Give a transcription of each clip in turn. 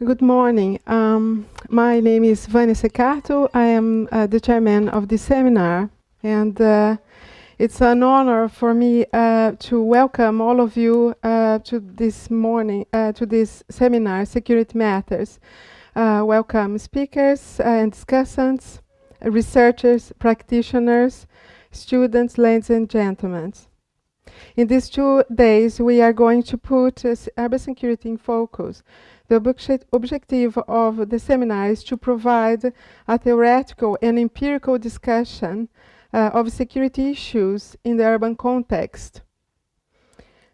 Good morning. My name is Vania Ceccato. I am the chairman of this seminar, and it's an honor for me to welcome all of you to this morning, to this seminar, Security Matters. Welcome speakers and discussants, researchers, practitioners, students, ladies and gentlemen. In these 2 days, we are going to put urban security in focus. The objective of the seminar is to provide a theoretical and empirical discussion of security issues in the urban context.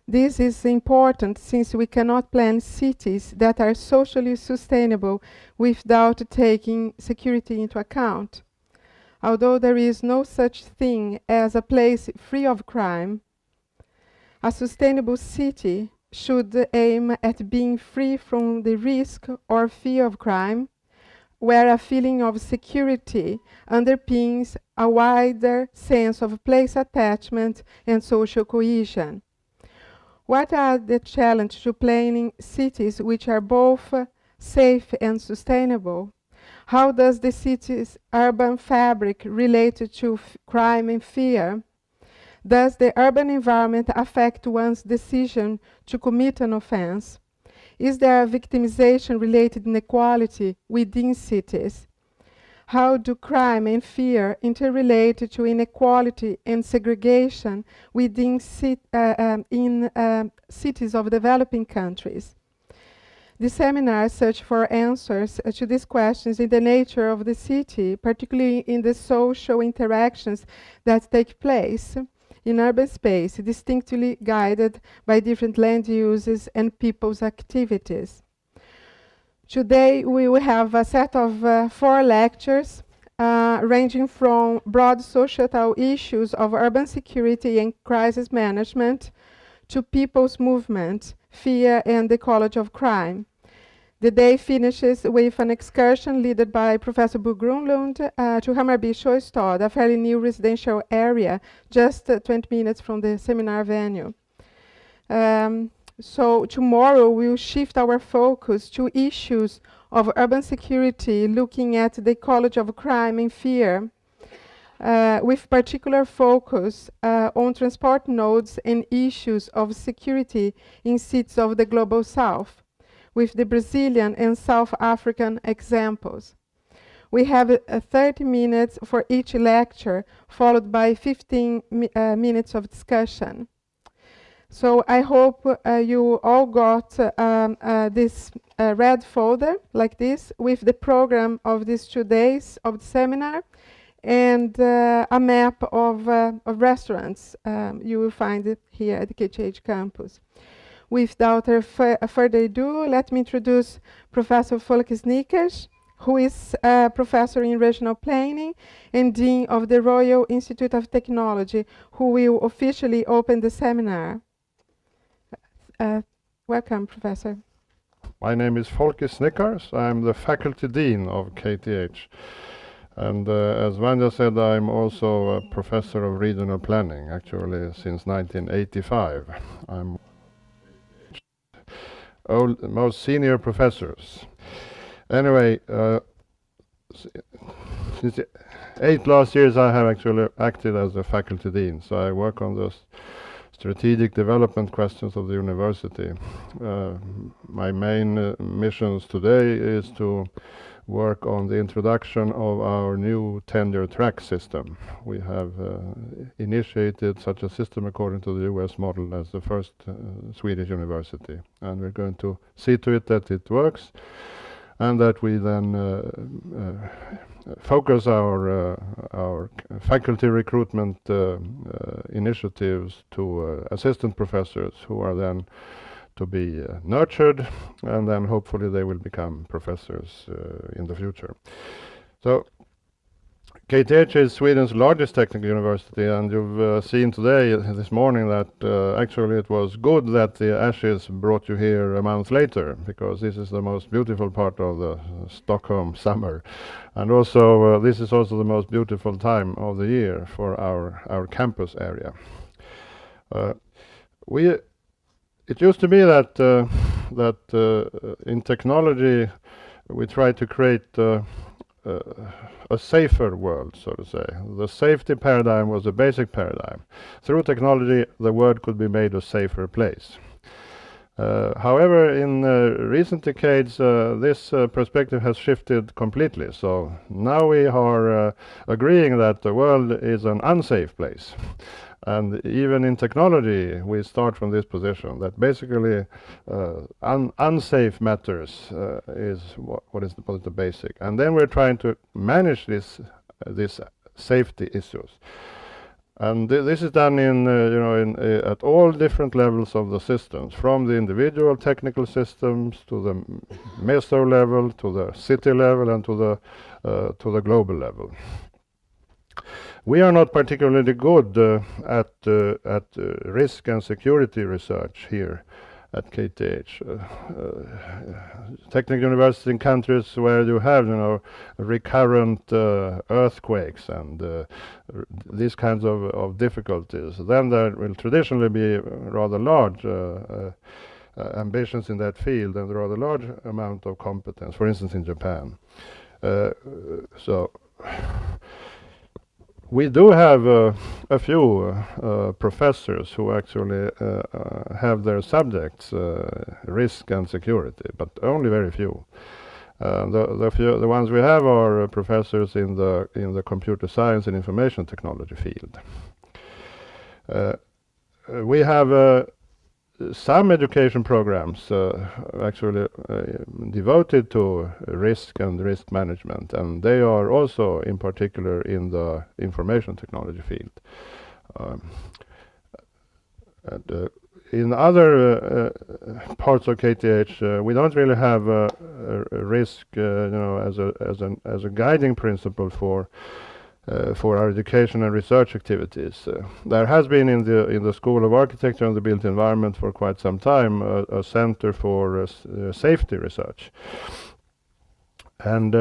This is important since we cannot plan cities that are socially sustainable without taking security into account. Although there is no such thing as a place free of crime, a sustainable city should aim at being free from the risk or fear of crime, where a feeling of security underpins a wider sense of place attachment and social cohesion. What are the challenges to planning cities which are both safe and sustainable? How does the city's urban fabric relate to crime and fear? Does the urban environment affect one's decision to commit an offense? Is there a victimization-related inequality within cities? How do crime and fear interrelate to inequality and segregation within cities of developing countries? The seminar search for answers to these questions in the nature of the city, particularly in the social interactions that take place in urban space, distinctly guided by different land uses and people's activities. Today we will have a set of 4 lectures ranging from broad societal issues of urban security and crisis management to people's movement, fear and the ecology of crime. The day finishes with an excursion led by Professor Bo Grunlund to Hammarby Sjöstad, a fairly new residential area, just 20 minutes from the seminar venue. So tomorrow we'll shift our focus to issues of urban security, looking at the ecology of crime and fear, with particular focus on transport nodes and issues of security in cities of the Global South, with the Brazilian and South African examples. We have 30 minutes for each lecture, followed by 15 minutes of discussion. So I hope you all got this red folder like this with the program of these 2 days of the seminar and a map of restaurants. You will find it here at the KTH campus. Without further ado, let me introduce Professor Folke Snickars, who is a professor in regional planning and dean of the Royal Institute of Technology, who will officially open the seminar. Welcome, Professor. My name is Folke Snickars. I'm the faculty dean of KTH. And as Vania said, I'm also a professor of regional planning, actually since 1985. I'm most senior professors. Anyway, since 8 last years I have actually acted as a faculty dean, so I work on the strategic development questions of the university. My main missions today is to work on the introduction of our new tenure track system. We have initiated such a system according to the US model as the first Swedish university, and we're going to see to it that it works and that we then focus our faculty recruitment initiatives to assistant professors who are then to be nurtured, and then hopefully they will become professors in the future. So KTH is Sweden's largest technical university, and you've seen today, this morning, that actually it was good that the ashes brought you here a month later, because this is the most beautiful part of the Stockholm summer. And also this is also the most beautiful time of the year for our campus area. It used to be that that in technology we try to create a safer world, so to say. The safety paradigm was a basic paradigm. Through technology, the world could be made a safer place. However, in recent decades, this perspective has shifted completely. So now we are agreeing that the world is an unsafe place. And even in technology, we start from this position that basically unsafe matters is what is the basic. And then we're trying to manage these safety issues. And this is done in, at all different levels of the systems, from the individual technical systems to the meso level, to the city level, and to the global level. We are not particularly good at risk and security research here at KTH. Technical universities in countries where you have, recurrent earthquakes and these kinds of difficulties, then there will traditionally be rather large ambitions in that field and a rather large amount of competence, for instance in Japan. So we do have a few professors who actually have their subjects risk and security, but only very few. The ones we have are professors in the computer science and information technology field. We have some education programs actually devoted to risk and risk management, and they are also in particular in the information technology field. In other parts of KTH, we don't really have a risk, as a guiding principle for our education and research activities. There has been in the School of Architecture and the Built Environment for quite some time a center for safety research. And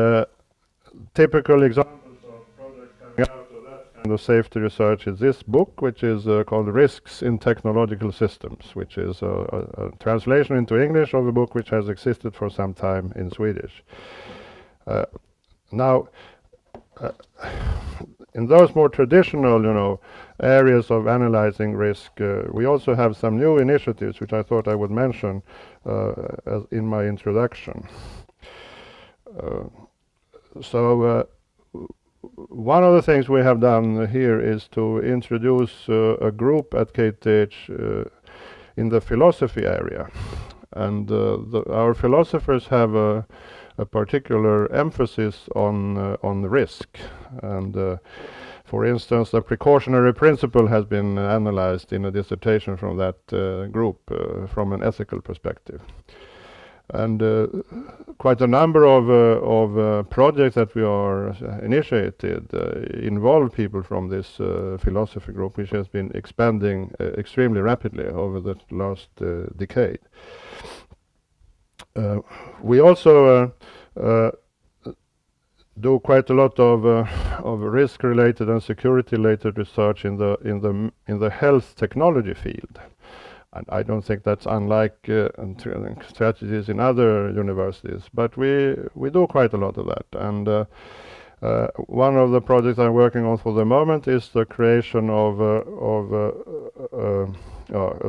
typical examples of projects coming out of that kind of safety research is this book, which is called Risks in Technological Systems, which is a translation into English of a book which has existed for some time in Swedish. Now, in those more traditional, areas of analyzing risk, we also have some new initiatives which I thought I would mention as in my introduction. One of the things we have done here is to introduce a group at KTH in the philosophy area, and our philosophers have a particular emphasis on risk, and for instance, the precautionary principle has been analyzed in a dissertation from that group from an ethical perspective. And quite a number of projects that we are initiated involve people from this philosophy group, which has been expanding extremely rapidly over the last decade. We also do quite a lot of risk-related and security-related research in the health technology field. And I don't think that's unlike strategies in other universities, but we do quite a lot of that. And one of the projects I'm working on for the moment is the creation of a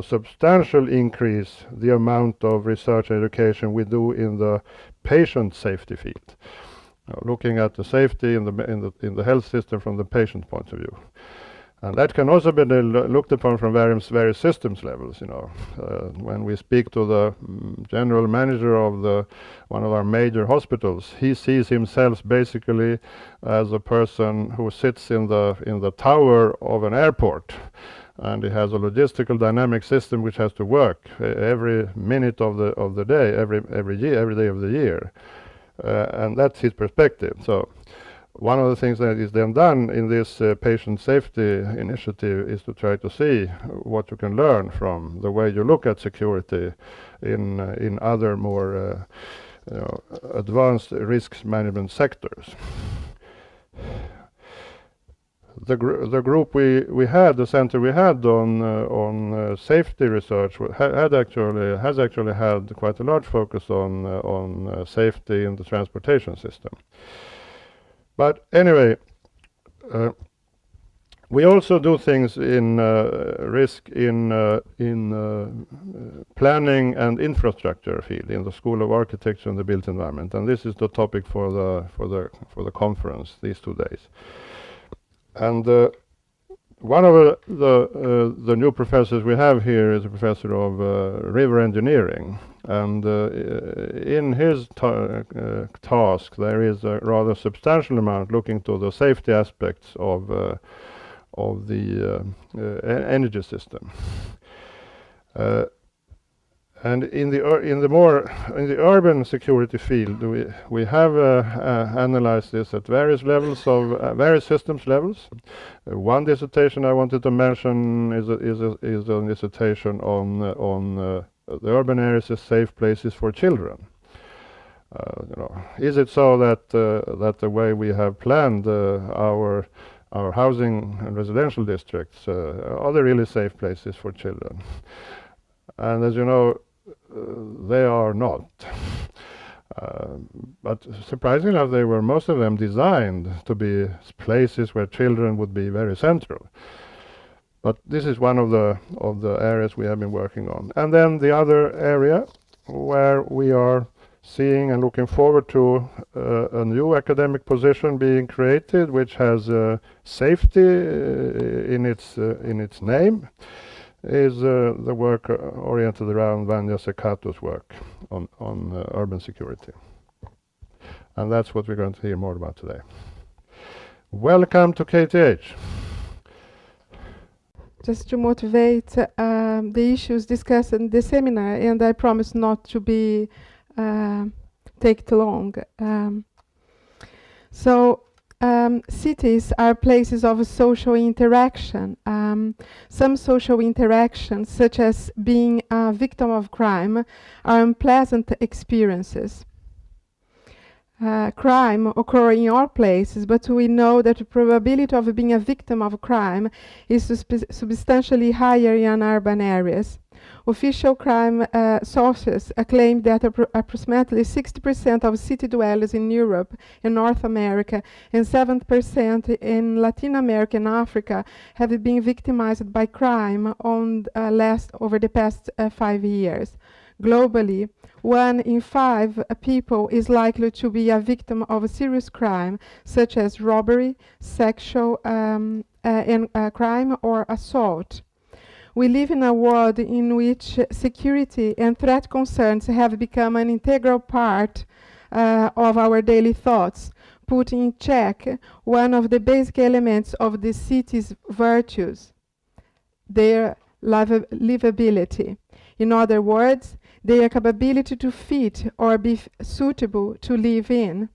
substantial increase the amount of research and education we do in the patient safety field, looking at the safety in the health system from the patient point of view. And that can also be looked upon from various systems levels. When we speak to the general manager of one of our major hospitals, he sees himself basically as a person who sits in the tower of an airport, and he has a logistical dynamic system which has to work every minute of the day, every day of the year, and that's his perspective. So one of the things that is then done in this patient safety initiative is to try to see what you can learn from the way you look at security in other more advanced risk management sectors. the group we had, the center we had on safety research has actually had quite a large focus on safety in the transportation system. But anyway, we also do things in risk in planning and infrastructure field in the School of Architecture and the Built Environment, and this is the topic for the conference these 2 days. And one of the new professors we have here is a professor of river engineering, and in his task there is a rather substantial amount looking to the safety aspects of the energy system. And in the urban security field, we have analyzed this at various levels of various systems levels. One dissertation I wanted to mention is a dissertation on the urban areas as safe places for children. Is it so that the way we have planned our housing and residential districts are they really safe places for children? And as you know, they are not. But surprisingly enough, they were most of them designed to be places where children would be very central. But this is one of the areas we have been working on. And then the other area where we are seeing and looking forward to a new academic position being created, which has safety in its name, is the work oriented around Vania Ceccato's work on urban security. And that's what we're going to hear more about today. Welcome to KTH. Just to motivate the issues discussed in the seminar, and I promise not to be take too long. Cities are places of social interaction. Some social interactions, such as being a victim of crime, are unpleasant experiences. Crime occurs in all places, but we know that the probability of being a victim of crime is substantially higher in urban areas. Official crime sources claim that approximately 60% of city dwellers in Europe and North America and 7% in Latin America and Africa have been victimized by crime over the past 5 years. Globally, 1 in 5 people is likely to be a victim of a serious crime, such as robbery, sexual crime, or assault. We live in a world in which security and threat concerns have become an integral part of our daily thoughts, putting in check one of the basic elements of the city's virtues, their livability. In other words, their capability to fit or be suitable to live in.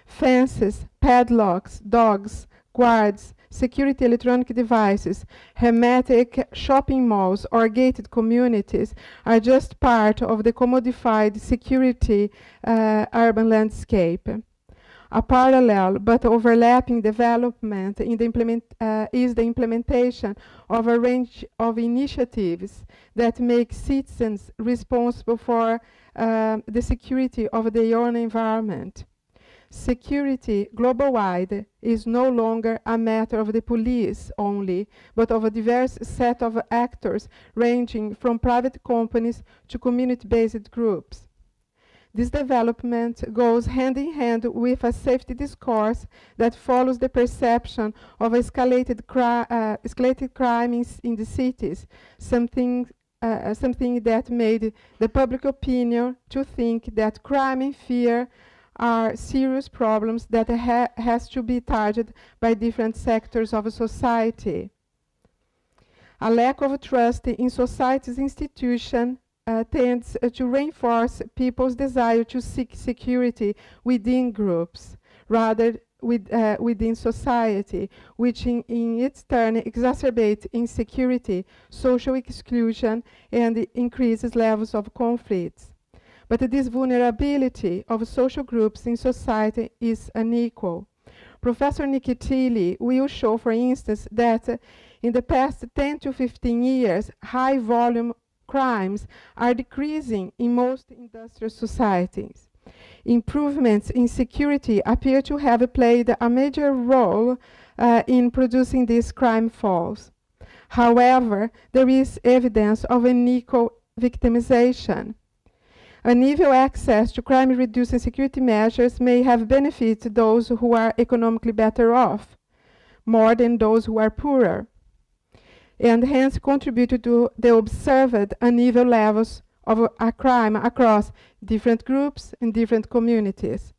Fences, padlocks, dogs, guards, security electronic devices, hermetic shopping malls, or gated communities are just part of the commodified security urban landscape. A parallel but overlapping development in is the implementation of a range of initiatives that make citizens responsible for the security of their own environment. Security, global-wide, is no longer a matter of the police only, but of a diverse set of actors ranging from private companies to community-based groups. This development goes hand in hand with a safety discourse that follows the perception of escalated crime in the cities, something that made the public opinion to think that crime and fear are serious problems that has to be targeted by different sectors of society. A lack of trust in society's institution tends to reinforce people's desire to seek security within groups, rather within society, which in its turn exacerbates insecurity, social exclusion, and increases levels of conflicts. But this vulnerability of social groups in society is unequal. Professor Nikitili will show, for instance, that in the past 10 to 15 years, high-volume crimes are decreasing in most industrial societies. Improvements in security appear to have played a major role in producing these crime falls. However, there is evidence of unequal victimization. Uneven access to crime-reducing security measures may have benefited those who are economically better off, more than those who are poorer, and hence contributed to the observed uneven levels of a crime across different groups and different communities.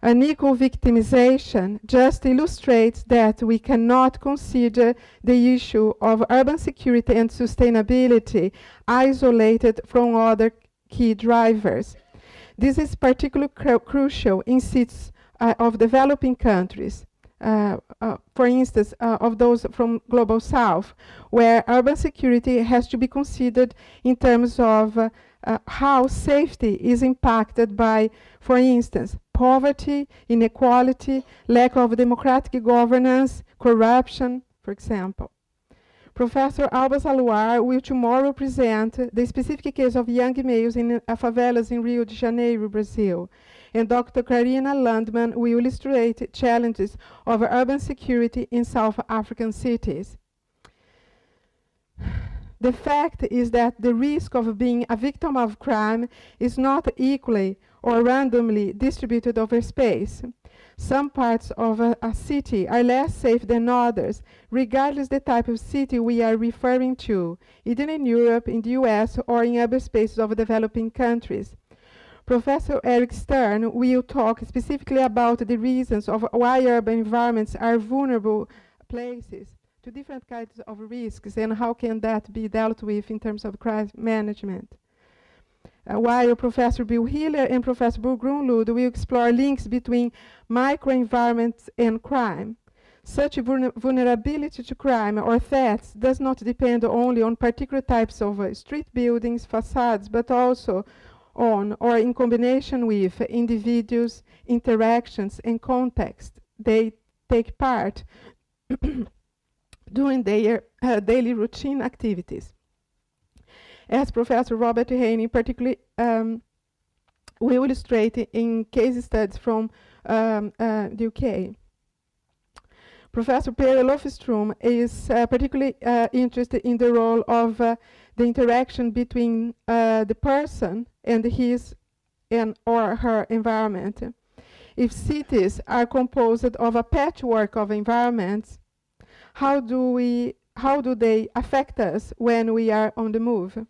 Unequal victimization just illustrates that we cannot consider the issue of urban security and sustainability isolated from other key drivers. This is particularly crucial in cities of developing countries, for instance, of those from Global South, where urban security has to be considered in terms of how safety is impacted by, for instance, poverty, inequality, lack of democratic governance, corruption, for example. Professor Alba Zaluar will tomorrow present the specific case of young males in favelas in Rio de Janeiro, Brazil. And Dr. Karina Landman will illustrate challenges of urban security in South African cities. The fact is that the risk of being a victim of crime is not equally or randomly distributed over space. Some parts of a city are less safe than others, regardless the type of city we are referring to, either in Europe, in the US, or in other spaces of developing countries. Professor Eric Stern will talk specifically about the reasons of why urban environments are vulnerable places to different kinds of risks and how can that be dealt with in terms of crime management. While Professor Bill Hiller and Professor Bo Grunlud will explore links between microenvironments and crime. Such vulnerability to crime or threats does not depend only on particular types of street buildings, facades, but also on or in combination with individuals, interactions, and context they take part during their daily routine activities. As Professor Robert Haney particularly will illustrate in case studies from the UK. Professor Per Lofstrom is particularly interested in the role of the interaction between the person and his and or her environment. If cities are composed of a patchwork of environments, how do they affect us when we are on the move?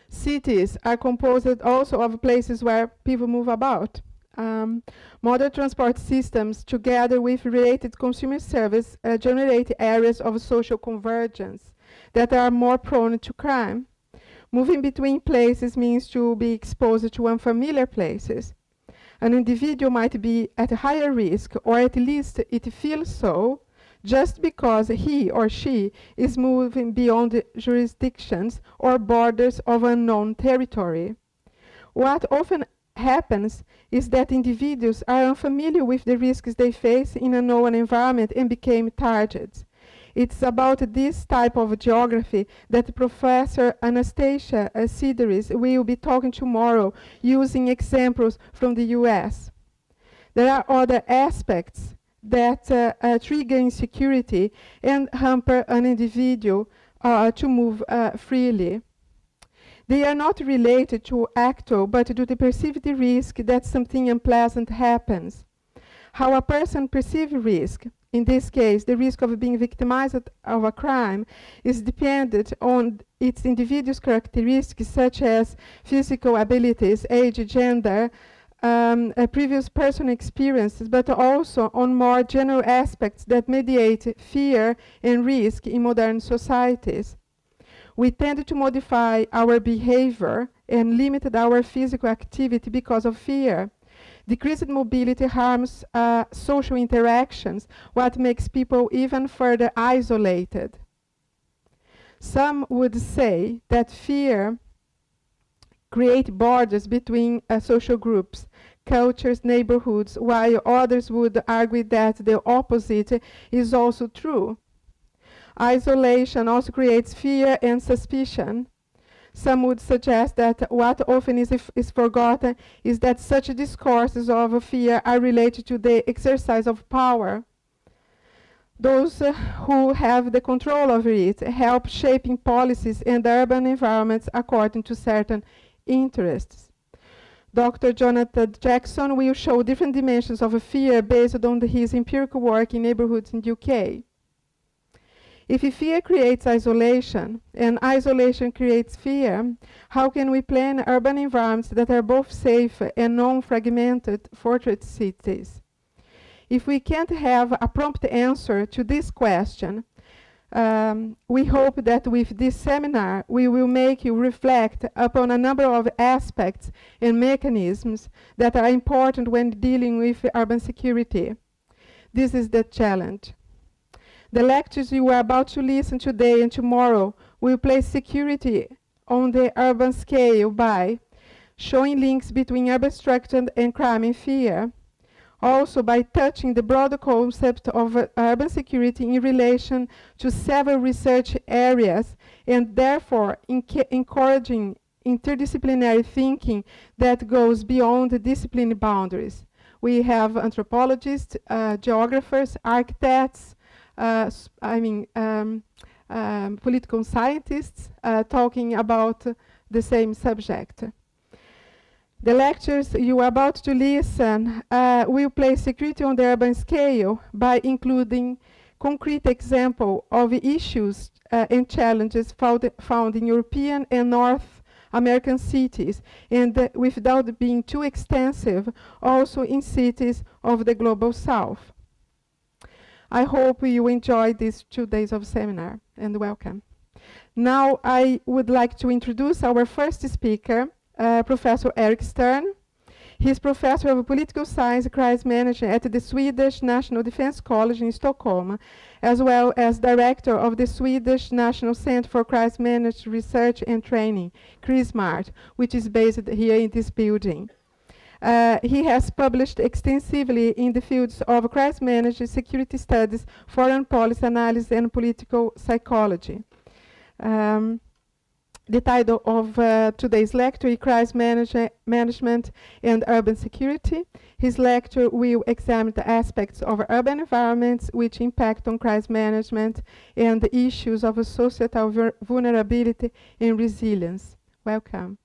Cities are composed also of places where people move about. Modern transport systems, together with related consumer service, generate areas of social convergence that are more prone to crime. Moving between places means to be exposed to unfamiliar places. An individual might be at a higher risk, or at least it feels so, just because he or she is moving beyond the jurisdictions or borders of unknown territory. What often happens is that individuals are unfamiliar with the risks they face in a known environment and become targets. It's about this type of geography that Professor Anastasia Sideris will be talking tomorrow, using examples from the US. There are other aspects that trigger insecurity and hamper an individual to move freely. They are not related to actual, but to the perceived risk that something unpleasant happens. How a person perceives risk, in this case the risk of being victimized of a crime, is dependent on its individual's characteristics such as physical abilities, age, gender, previous personal experiences, but also on more general aspects that mediate fear and risk in modern societies. We tend to modify our behavior and limit our physical activity because of fear. Decreased mobility harms social interactions, what makes people even further isolated. Some would say that fear create borders between social groups, cultures, neighborhoods, while others would argue that the opposite is also true. Isolation also creates fear and suspicion. Some would suggest that what often is forgotten is that such discourses of fear are related to the exercise of power. Those who have the control over it help shaping policies and urban environments according to certain interests. Dr. Jonathan Jackson will show different dimensions of fear based on his empirical work in neighborhoods in the UK. If fear creates isolation, and isolation creates fear, how can we plan urban environments that are both safe and non-fragmented fortress cities? If we can't have a prompt answer to this question, we hope that with this seminar we will make you reflect upon a number of aspects and mechanisms that are important when dealing with urban security. This is the challenge. The lectures you are about to listen today and tomorrow will place security on the urban scale by showing links between urban structure and crime and fear, also by touching the broader concept of urban security in relation to several research areas and therefore encouraging interdisciplinary thinking that goes beyond the discipline boundaries. We have anthropologists, geographers, architects, political scientists talking about the same subject. The lectures you are about to listen will place security on the urban scale by including concrete example of issues and challenges found in European and North American cities, and without being too extensive, also in cities of the Global South. I hope you enjoy these 2 days of seminar, and welcome. Now I would like to introduce our first speaker, Professor Eric Stern. He is Professor of Political Science Crisis Management at the Swedish National Defense College in Stockholm, as well as Director of the Swedish National Center for Crisis Management Research and Training, CRISMART, which is based here in this building. He has published extensively in the fields of crisis management, security studies, foreign policy analysis, and political psychology. The title of today's lecture is Crisis Management and Urban Security. His lecture will examine the aspects of urban environments which impact on crisis management and the issues of societal vulnerability and resilience. Welcome.